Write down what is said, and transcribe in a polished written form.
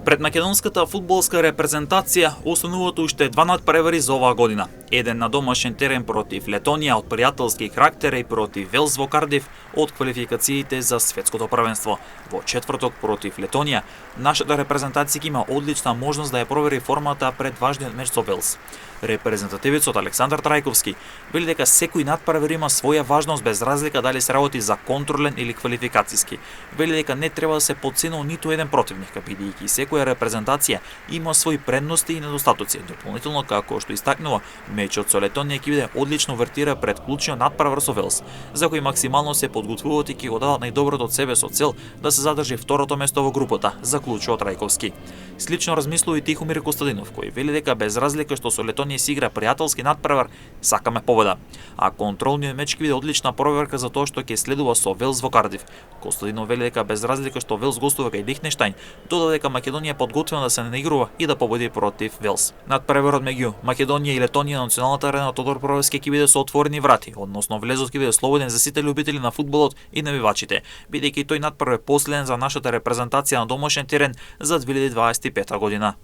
Пред македонската фудбалска репрезентација остануваат уште два надпревари за оваа година. Еден на домашен терен против Летонија од пријателски карактер и против Велс во Кардиф од квалификациите за светското првенство. Во четврток против Летонија, нашата репрезентација има одлична можност да ја провери формата пред важниот меч со Велс. Репрезентативецот Александар Трајковски вели дека секој надпревар има своја важност без разлика дали се работи за контролен или квалификацијски. Вели дека не треба да се потценува ниту еден противник, бидејќи секоја репрезентација има свои предности и недостатоци. Дополнително, како што истакнува, мечот со Летонија ќе биде одлично увертира пред клучниот надпревар со Велс, за кој максимално се подготвуваат и ќе го дадат најдоброто од себе со цел да се задржи второто место во групата, заклучува Трајковски. Слично размислува и Тихомир Костадинов, кој вели дека без разлика што со Летонија се игра пријателски надпревар, сакаме победа. А контролниот меч ќе биде одлична проверка за тоа што ќе следува со Велс во Кардиф. Костадинов вели дека без разлика што Велс гостува кај Лихтенштајн, додава дека Македонија е подготвена да се наигрува и да победи против Велс. Надпреварот меѓу Македонија и Летонија на националната арена Тодор Провски ќе биде со отворени врати, односно влезот ќе биде слободен за сите љубители на фудбалот и навивачите, бидејќи тој надпревар е последен за нашата репрезентација на домашен терен за 2025 година.